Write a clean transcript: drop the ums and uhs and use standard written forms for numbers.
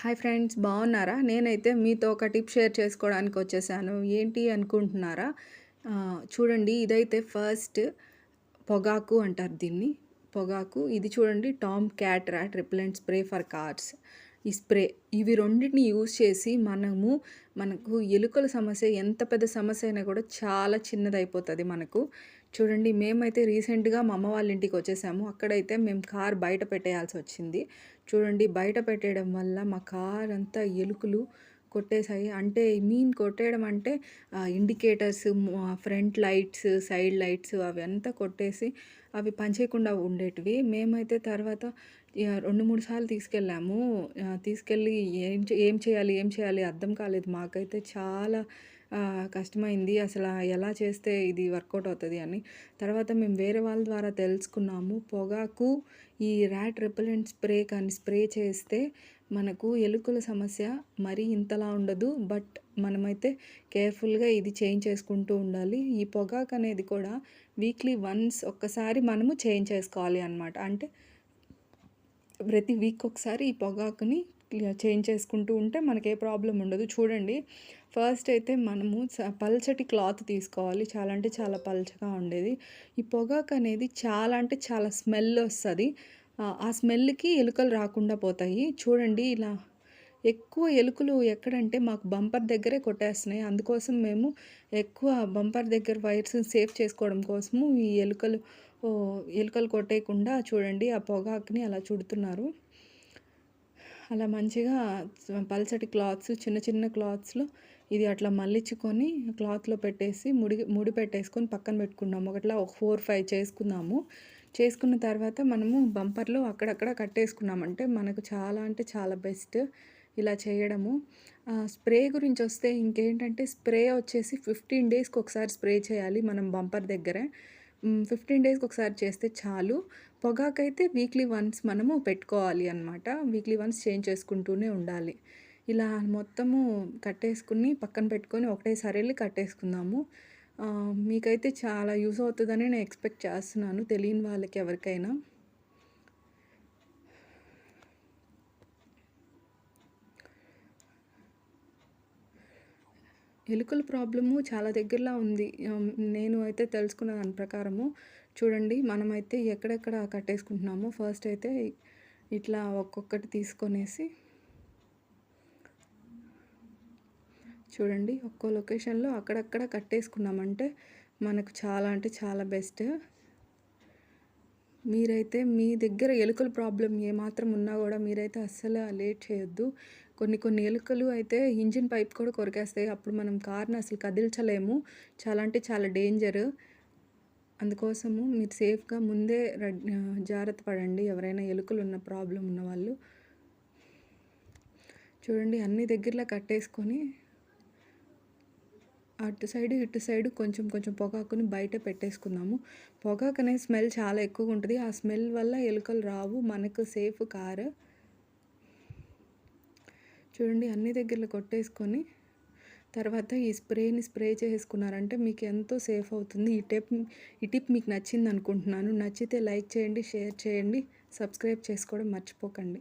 Hi friends, బాగున్నారా? నేనైతే మీతో ఒక టిప్ షేర్ చేసుకోవడానికి వచ్చేసాను. ఏంటి అనుకుంటున్నారా? చూడండి, ఇదైతే ఫస్ట్ పొగాకు అంటారు దీన్ని. పొగాకు ఇది చూడండి, Tom cat rat repellent spray for cars. ఈ స్ప్రే ఇవి రెండిటిని యూజ్ చేసి మనకు ఎలుకల సమస్య ఎంత పెద్ద సమస్య అయినా కూడా చాలా చిన్నదైపోతుంది మనకు. చూడండి, మేమైతే రీసెంట్గా మా అమ్మ వాళ్ళ ఇంటికి వచ్చేసాము. అక్కడైతే మేము కార్ బయట పెట్టేయాల్సి వచ్చింది. చూడండి, బయట పెట్టేయడం వల్ల మా కార్ అంతా ఎలుకలు కొట్టేశాయి. అంటే కొట్టేయడం అంటే indicators, front lights, side lights అవి అంతా కొట్టేసి అవి పనిచేయకుండా ఉండేటివి. మేమైతే తర్వాత 2, 3 సార్లు తీసుకెళ్ళాము. తీసుకెళ్ళి ఏం చేయాలి అర్థం కాలేదు. మాకైతే చాలా కష్టమైంది. అసలు ఎలా చేస్తే ఇది వర్కౌట్ అవుతుంది అని. తర్వాత మేము వేరే వాళ్ళ ద్వారా తెలుసుకున్నాము. పొగాకు ఈ ర్యాట్ రిపెలెంట్ స్ప్రే కానీ స్ప్రే చేస్తే మనకు ఎలుకల సమస్య మరీ ఇంతలా ఉండదు. బట్ మనమైతే కేర్ఫుల్గా ఇది చేంజ్ చేసుకుంటూ ఉండాలి. ఈ పొగాకు అనేది కూడా వీక్లీ వన్స్ ఒక్కసారి మనము చేంజ్ చేసుకోవాలి అన్నమాట. అంటే ప్రతి వీక్ ఒకసారి ఈ పొగాకుని చేంజ్ చేసుకుంటూ ఉంటే మనకే ప్రాబ్లం ఉండదు. చూడండి, ఫస్ట్ అయితే మనము పల్చటి క్లాత్ తీసుకోవాలి. చాలా అంటే చాలా పల్చగా ఉండేది. ఈ పొగాకు అనేది చాలా అంటే చాలా స్మెల్ వస్తుంది. ఆ స్మెల్కి ఎలుకలు రాకుండా పోతాయి. చూడండి, ఇలా ఎక్కువ ఎలుకలు ఎక్కడంటే మాకు బంపర్ దగ్గరే కొట్టేస్తున్నాయి. అందుకోసం మేము ఎక్కువ బంపర్ దగ్గర వైర్స్ సేఫ్ చేసుకోవడం కోసము ఈ ఎలుకలు కొట్టేయకుండా చూడండి ఆ పొగాకుని అలా చుడుతున్నారు. అలా మంచిగా పల్చటి క్లాత్స్, చిన్న చిన్న క్లాత్స్లో ఇది అట్లా మళ్ళించుకొని క్లాత్లో పెట్టేసి ముడి పెట్టేసుకొని పక్కన పెట్టుకున్నాము. ఒకట్లా ఒక 4, 5 చేసుకున్నాము. చేసుకున్న తర్వాత మనము బంపర్లో అక్కడక్కడ కట్టేసుకున్నామంటే మనకు చాలా అంటే చాలా బెస్ట్ ఇలా చేయడము. స్ప్రే గురించి వస్తే ఇంకేంటంటే స్ప్రే వచ్చేసి 15 డేస్కి ఒకసారి స్ప్రే చేయాలి మనం బంపర్ దగ్గరే. 15 డేస్కి ఒకసారి చేస్తే చాలు. పొగాకైతే వీక్లీ వన్స్ మనము పెట్టుకోవాలి అన్నమాట. వీక్లీ వన్స్ చేంజ్ చేసుకుంటూనే ఉండాలి. ఇలా మొత్తము కట్టేసుకుని పక్కన పెట్టుకొని ఒకటేసారి వెళ్ళి కట్టేసుకుందాము. మీకైతే చాలా యూస్ అవుతుందని నేను ఎక్స్పెక్ట్ చేస్తున్నాను, తెలియని వాళ్ళకి ఎవరికైనా. ఎలుకల ప్రాబ్లము చాలా దగ్గరలో ఉంది. నేను అయితే తెలుసుకున్న దాని ప్రకారము చూడండి, మనమైతే ఎక్కడెక్కడ కట్టేసుకుంటున్నామో ఫస్ట్ అయితే ఇట్లా ఒక్కొక్కటి తీసుకొనేసి చూడండి, ఒక్కో లొకేషన్లో అక్కడక్కడ కట్టేసుకున్నామంటే మనకు చాలా అంటే చాలా బెస్ట్. మీరైతే మీ దగ్గర ఎలుకల ప్రాబ్లం ఏమాత్రం ఉన్నా కూడా మీరైతే అస్సలు లేట్ చేయొద్దు. కొన్ని ఎలుకలు అయితే ఇంజిన్ పైప్ కూడా కొరికేస్తాయి. అప్పుడు మనం కార్ని అసలు కదిల్చలేము. చాలా అంటే చాలా డేంజర్. అందుకోసము మీరు సేఫ్గా ముందే జాగ్రత్త పడండి, ఎవరైనా ఎలుకలు ఉన్న ప్రాబ్లం ఉన్న వాళ్ళు. చూడండి, అన్ని దగ్గరలో కట్టేసుకొని అటు సైడు ఇటు సైడు కొంచెం కొంచెం పొగాకుని బయట పెట్టేసుకుందాము. పొగాకు అనే స్మెల్ చాలా ఎక్కువగా ఉంటుంది. ఆ స్మెల్ వల్ల ఎలుకలు రావు, మనకు సేఫ్ కారు. చూడండి, అన్ని దగ్గరలో కొట్టేసుకొని తర్వాత ఈ స్ప్రే చేసుకున్నారంటే మీకు ఎంతో సేఫ్ అవుతుంది. ఈ టిప్ మీకు నచ్చింది అనుకుంటున్నాను. నచ్చితే లైక్ చేయండి, షేర్ చేయండి, సబ్స్క్రైబ్ చేసుకోవడం మర్చిపోకండి.